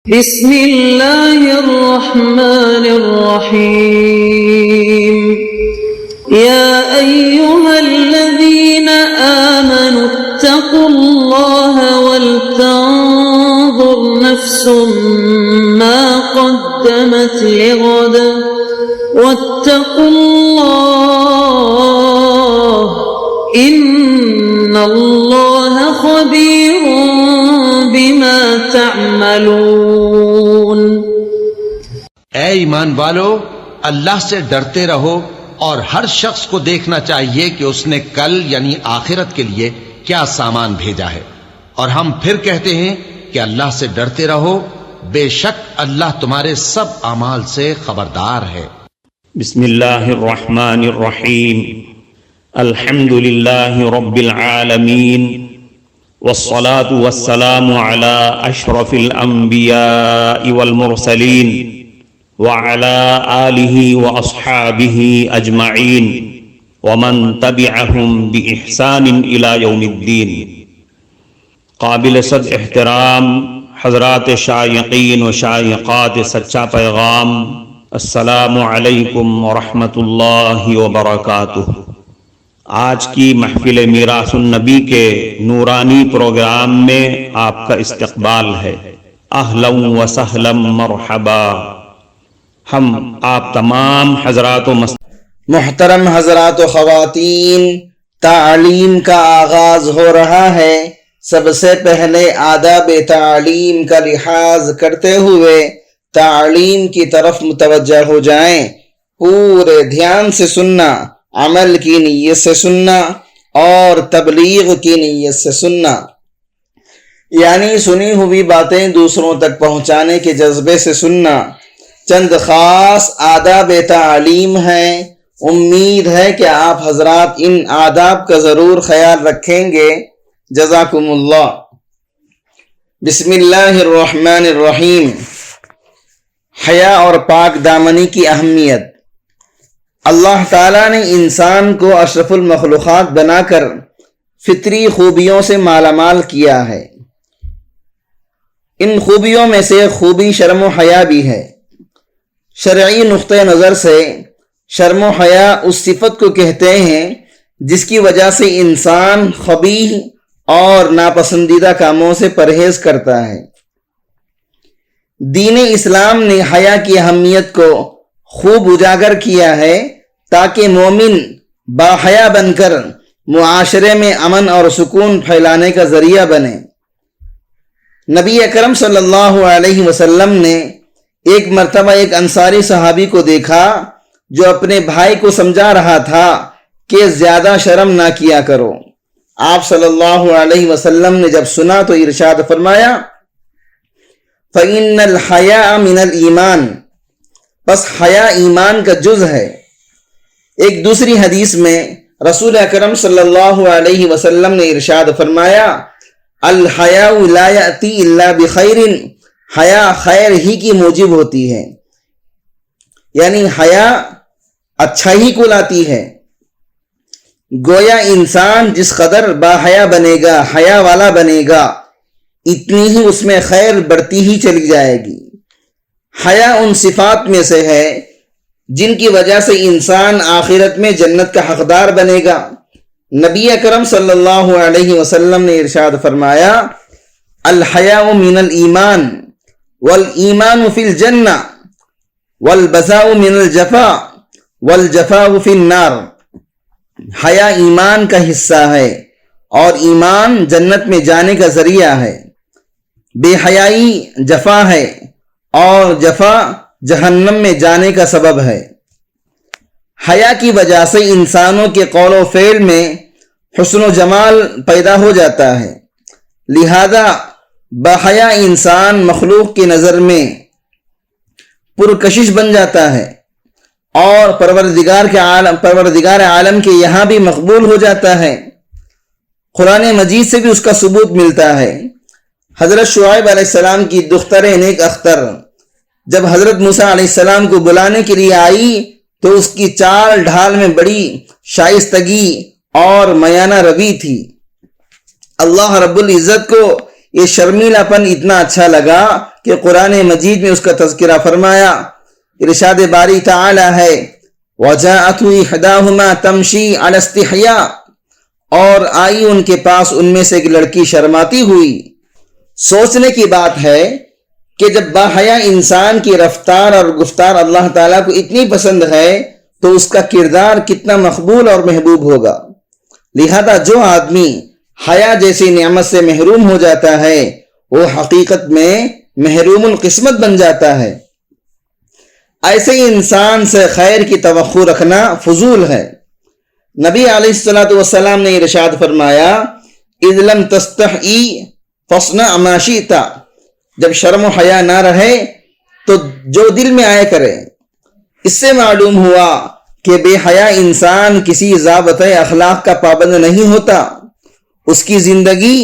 بسم اللہ الرحمن الرحیم یا ایہا الذین آمنوا اتقوا اللہ ولتنظر نفس ما قدمت لغد واتقوا اللہ ان اللہ خبیر بما تعملون۔ اے ایمان والو، اللہ سے ڈرتے رہو اور ہر شخص کو دیکھنا چاہیے کہ اس نے کل یعنی آخرت کے لیے کیا سامان بھیجا ہے، اور ہم پھر کہتے ہیں کہ اللہ سے ڈرتے رہو، بے شک اللہ تمہارے سب اعمال سے خبردار ہے۔ بسم اللہ الرحمن الرحیم، الحمد للہ رب العالمین، والصلاة والسلام على اشرف الانبیاء والمرسلین وعلى آلہ واصحابہ اجمعین ومن تبعہم بإحسان الى یوم الدین۔ قابل صد احترام حضرات شائقین و شائقات سچا پیغام، السلام علیکم ورحمۃ اللہ وبرکاتہ۔ آج کی محفل میراث النبی کے نورانی پروگرام میں آپ کا استقبال ہے۔ اہلا و سہلا مرحبا۔ ہم آپ تمام حضرات و محترم حضرات و خواتین، تعلیم کا آغاز ہو رہا ہے۔ سب سے پہلے آداب تعلیم کا لحاظ کرتے ہوئے تعلیم کی طرف متوجہ ہو جائیں۔ پورے دھیان سے سننا، عمل کی نیت سے سننا اور تبلیغ کی نیت سے سننا، یعنی سنی ہوئی باتیں دوسروں تک پہنچانے کے جذبے سے سننا۔ چند خاص آداب تعلیم ہیں، امید ہے کہ آپ حضرات ان آداب کا ضرور خیال رکھیں گے۔ جزاکم اللہ۔ بسم اللہ الرحمن الرحیم۔ حیا اور پاک دامنی کی اہمیت۔ اللہ تعالیٰ نے انسان کو اشرف المخلوقات بنا کر فطری خوبیوں سے مالا مال کیا ہے۔ ان خوبیوں میں سے خوبی شرم و حیا بھی ہے۔ شرعی نقطہ نظر سے شرم و حیا اس صفت کو کہتے ہیں جس کی وجہ سے انسان قبیح اور ناپسندیدہ کاموں سے پرہیز کرتا ہے۔ دین اسلام نے حیا کی اہمیت کو خوب اجاگر کیا ہے تاکہ مومن باحیا بن کر معاشرے میں امن اور سکون پھیلانے کا ذریعہ بنے۔ نبی اکرم صلی اللہ علیہ وسلم نے ایک مرتبہ ایک انصاری صحابی کو دیکھا جو اپنے بھائی کو سمجھا رہا تھا کہ زیادہ شرم نہ کیا کرو۔ آپ صلی اللہ علیہ وسلم نے جب سنا تو ارشاد فرمایا، فَإِنَّ الْحَيَاءَ مِنَ الْإِيمَانِ، بس حیا ایمان کا جز ہے۔ ایک دوسری حدیث میں رسول اکرم صلی اللہ علیہ وسلم نے ارشاد فرمایا، الحیاء لا یأتی الا بخیر، حیا خیر ہی کی موجب ہوتی ہے، یعنی حیا اچھا ہی کو لاتی ہے۔ گویا انسان جس قدر باحیا بنے گا، حیا والا بنے گا، اتنی ہی اس میں خیر بڑھتی ہی چلی جائے گی۔ حیا ان صفات میں سے ہے جن کی وجہ سے انسان آخرت میں جنت کا حقدار بنے گا۔ نبی اکرم صلی اللہ علیہ وسلم نے ارشاد فرمایا، الحیاء من الایمان والایمان فی الجنہ والبذاء من الجفاء والجفاء فی النار۔ حیا ایمان کا حصہ ہے اور ایمان جنت میں جانے کا ذریعہ ہے۔ بے حیائی جفا ہے اور جفا جہنم میں جانے کا سبب ہے۔ حیا کی وجہ سے انسانوں کے قول و فعل میں حسن و جمال پیدا ہو جاتا ہے، لہذا باحیا انسان مخلوق کی نظر میں پرکشش بن جاتا ہے اور پروردگار عالم کے یہاں بھی مقبول ہو جاتا ہے۔ قرآن مجید سے بھی اس کا ثبوت ملتا ہے۔ حضرت شعیب علیہ السلام کی دختر نیک اختر جب حضرت موسیٰ علیہ السلام کو بلانے کے لیے آئی تو اس کی چال ڈھال میں بڑی شائستگی اور میانہ روی تھی۔ اللہ رب العزت کو یہ شرمیلا پن اتنا اچھا لگا کہ قرآن مجید میں اس کا تذکرہ فرمایا۔ ارشاد باری تعالی ہے وَجَاءَتْهُ إِحْدَاهُمَا تَمْشِي عَلَى اسْتِحْيَاءٍ، اور آئی ان کے پاس ان میں سے ایک لڑکی شرماتی ہوئی۔ سوچنے کی بات ہے کہ جب باحیا انسان کی رفتار اور گفتار اللہ تعالیٰ کو اتنی پسند ہے تو اس کا کردار کتنا مقبول اور محبوب ہوگا۔ لہذا جو آدمی حیا جیسی نعمت سے محروم ہو جاتا ہے وہ حقیقت میں محروم القسمت بن جاتا ہے۔ ایسے انسان سے خیر کی توقع رکھنا فضول ہے۔ نبی علیہ الصلوۃ والسلام نے ارشاد فرمایا اذ لم تستحی فاصنع ما شئت، جب شرم و حیا نہ رہے تو جو دل میں آئے کرے۔ اس سے معلوم ہوا کہ بے حیا انسان کسی ضابطۂ اخلاق کا پابند نہیں ہوتا، اس کی زندگی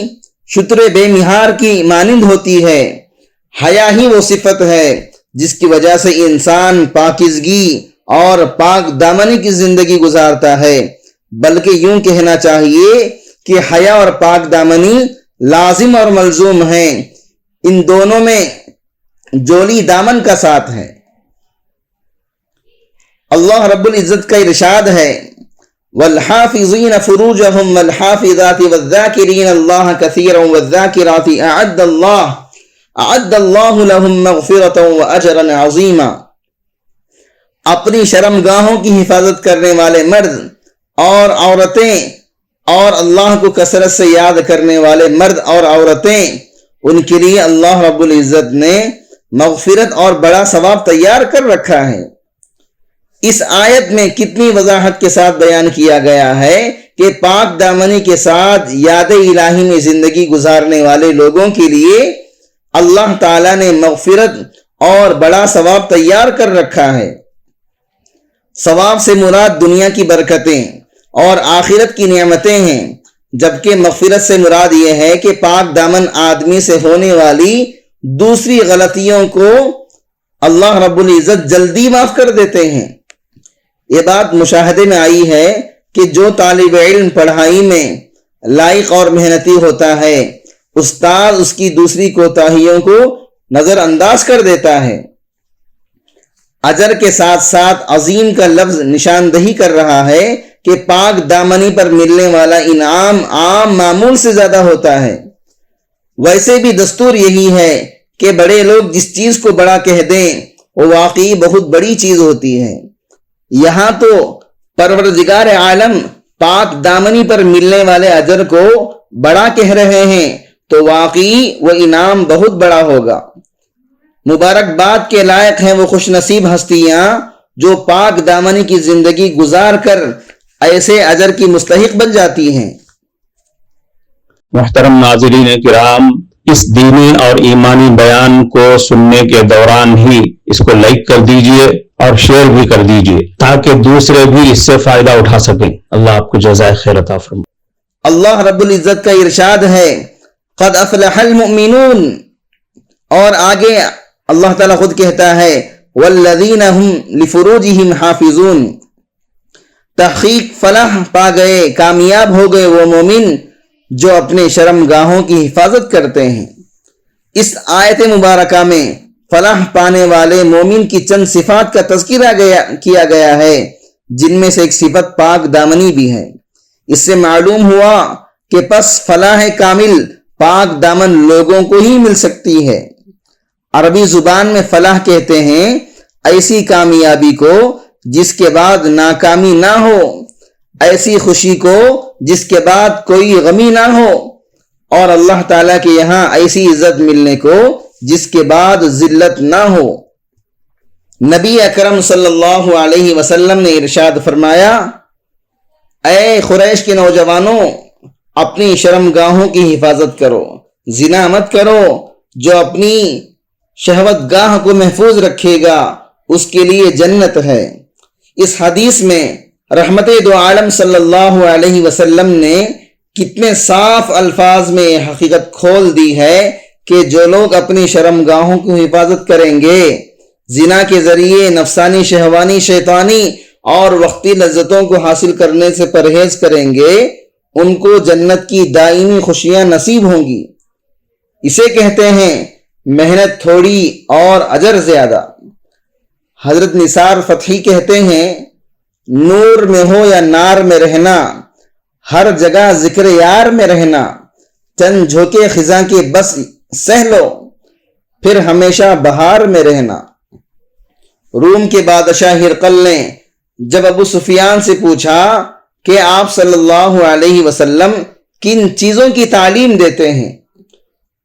شتر بے مہار کی مانند ہوتی ہے۔ حیا ہی وہ صفت ہے جس کی وجہ سے انسان پاکیزگی اور پاک دامنی کی زندگی گزارتا ہے، بلکہ یوں کہنا چاہیے کہ حیا اور پاک دامنی لازم اور ملزوم ہیں، ان دونوں میں جولی دامن کا ساتھ ہے۔ اللہ رب العزت کا ارشاد ہے والحافظین فروجہم والحافظات والذاکرین اللہ کثیرا والذاکرات اعد اللہ لہم مغفرتا واجرا عظیما، اپنی شرم گاہوں کی حفاظت کرنے والے مرد اور عورتیں اور اللہ کو کثرت سے یاد کرنے والے مرد اور عورتیں، ان کے لیے اللہ رب العزت نے مغفرت اور بڑا ثواب تیار کر رکھا ہے۔ اس آیت میں کتنی وضاحت کے ساتھ بیان کیا گیا ہے کہ پاک دامنی کے ساتھ یاد الہی میں زندگی گزارنے والے لوگوں کے لیے اللہ تعالیٰ نے مغفرت اور بڑا ثواب تیار کر رکھا ہے۔ ثواب سے مراد دنیا کی برکتیں اور آخرت کی نعمتیں ہیں، جبکہ مغفرت سے مراد یہ ہے کہ پاک دامن آدمی سے ہونے والی دوسری غلطیوں کو اللہ رب العزت جلدی معاف کر دیتے ہیں۔ یہ بات مشاہدے میں آئی ہے کہ جو طالب علم پڑھائی میں لائق اور محنتی ہوتا ہے، استاد اس کی دوسری کوتاہیوں کو نظر انداز کر دیتا ہے۔ اجر کے ساتھ ساتھ عظیم کا لفظ نشاندہی کر رہا ہے کہ پاک دامنی پر ملنے والا انعام عام معمول سے زیادہ ہوتا ہے۔ ویسے بھی دستور یہی ہے کہ بڑے لوگ جس چیز کو بڑا کہہ دیں وہ واقعی بہت بڑی چیز ہوتی ہے۔ یہاں تو پروردگار عالم پاک دامنی پر ملنے والے اجر کو بڑا کہہ رہے ہیں تو واقعی وہ انعام بہت بڑا ہوگا۔ مبارکباد کے لائق ہیں وہ خوش نصیب ہستیاں جو پاک دامنی کی زندگی گزار کر ایسے اجر کی مستحق بن جاتی ہیں۔ محترم ناظرین کرام، اس دینی اور ایمانی بیان کو سننے کے دوران ہی اس کو لائک کر دیجئے اور شیئر بھی کر دیجئے تاکہ دوسرے بھی اس سے فائدہ اٹھا سکیں۔ اللہ آپ کو جزائے خیر عطا فرمائے۔ اللہ رب العزت کا ارشاد ہے قد افلح المؤمنون، اور آگے اللہ تعالیٰ خود کہتا ہے والذین هم لفروجہم حافظون، تحقیق فلاح پا گئے، کامیاب ہو گئے وہ مومن جو اپنے شرم گاہوں کی حفاظت کرتے ہیں۔ اس آیت مبارکہ میں فلاح پانے والے مومن کی چند صفات کا تذکرہ کیا گیا ہے، جن میں سے ایک صفت پاک دامنی بھی ہے۔ اس سے معلوم ہوا کہ پس فلاح کامل پاک دامن لوگوں کو ہی مل سکتی ہے۔ عربی زبان میں فلاح کہتے ہیں ایسی کامیابی کو جس کے بعد ناکامی نہ ہو، ایسی خوشی کو جس کے بعد کوئی غمی نہ ہو، اور اللہ تعالیٰ کے یہاں ایسی عزت ملنے کو جس کے بعد ذلت نہ ہو۔ نبی اکرم صلی اللہ علیہ وسلم نے ارشاد فرمایا اے قریش کے نوجوانوں، اپنی شرم گاہوں کی حفاظت کرو، زنا مت کرو، جو اپنی شہوت گاہ کو محفوظ رکھے گا اس کے لیے جنت ہے۔ اس حدیث میں رحمت دو عالم صلی اللہ علیہ وسلم نے کتنے صاف الفاظ میں یہ حقیقت کھول دی ہے کہ جو لوگ اپنی شرم گاہوں کی حفاظت کریں گے، زنا کے ذریعے نفسانی، شہوانی، شیطانی اور وقتی لذتوں کو حاصل کرنے سے پرہیز کریں گے، ان کو جنت کی دائمی خوشیاں نصیب ہوں گی۔ اسے کہتے ہیں محنت تھوڑی اور اجر زیادہ۔ حضرت نثار فتحی کہتے ہیں نور میں ہو یا نار میں رہنا، ہر جگہ ذکر یار میں رہنا، چند جھوکے خزاں کے بس سہ لو، پھر ہمیشہ بہار میں رہنا۔ روم کے بادشاہ ہرقل نے جب ابو سفیان سے پوچھا کہ آپ صلی اللہ علیہ وسلم کن چیزوں کی تعلیم دیتے ہیں،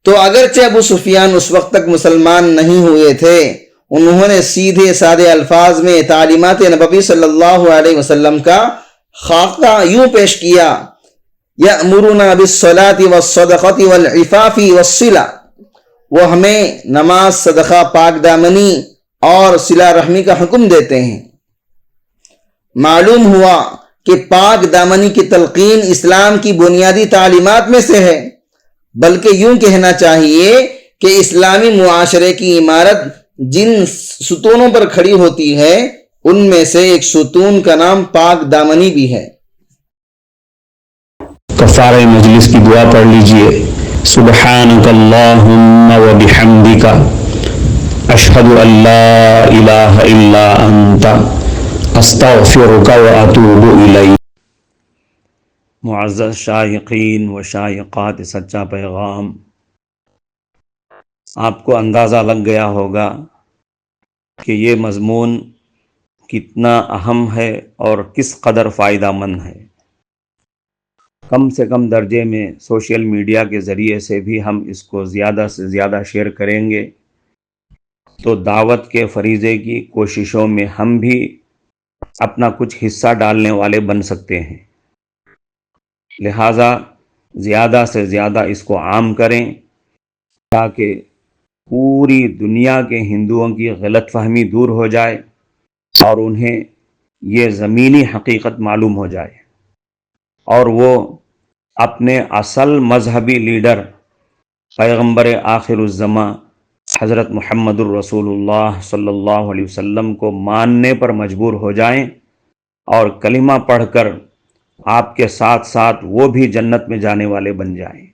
تو اگرچہ ابو سفیان اس وقت تک مسلمان نہیں ہوئے تھے، انہوں نے سیدھے سادے الفاظ میں تعلیمات نبوی صلی اللہ علیہ وسلم کا خاکہ یوں پیش کیا: یأمرنا بالصلاة والصدقة والعفاف والصلة، وہ ہمیں نماز، صدقہ، پاک دامنی اور صلہ رحمی کا حکم دیتے ہیں۔ معلوم ہوا کہ پاک دامنی کی تلقین اسلام کی بنیادی تعلیمات میں سے ہے، بلکہ یوں کہنا چاہیے کہ اسلامی معاشرے کی عمارت جن ستونوں پر کھڑی ہوتی ہے ان میں سے ایک ستون کا نام پاک دامنی بھی ہے۔ کفارہ مجلس کی دعا پڑھ لیجئے۔ سبحانک اللہم و بحمدک، اشہد ان لا الہ الا انت، استغفرک و اتوب الیک۔ معزز شائقین و شائقات سچا پیغام، آپ کو اندازہ لگ گیا ہوگا کہ یہ مضمون کتنا اہم ہے اور کس قدر فائدہ مند ہے۔ کم سے کم درجے میں سوشل میڈیا کے ذریعے سے بھی ہم اس کو زیادہ سے زیادہ شیئر کریں گے تو دعوت کے فریضے کی کوششوں میں ہم بھی اپنا کچھ حصہ ڈالنے والے بن سکتے ہیں۔ لہٰذا زیادہ سے زیادہ اس کو عام کریں تاکہ پوری دنیا کے ہندوؤں کی غلط فہمی دور ہو جائے اور انہیں یہ زمینی حقیقت معلوم ہو جائے، اور وہ اپنے اصل مذہبی لیڈر پیغمبر آخر الزماں حضرت محمد الرسول اللہ صلی اللہ علیہ وسلم کو ماننے پر مجبور ہو جائیں اور کلمہ پڑھ کر آپ کے ساتھ ساتھ وہ بھی جنت میں جانے والے بن جائیں۔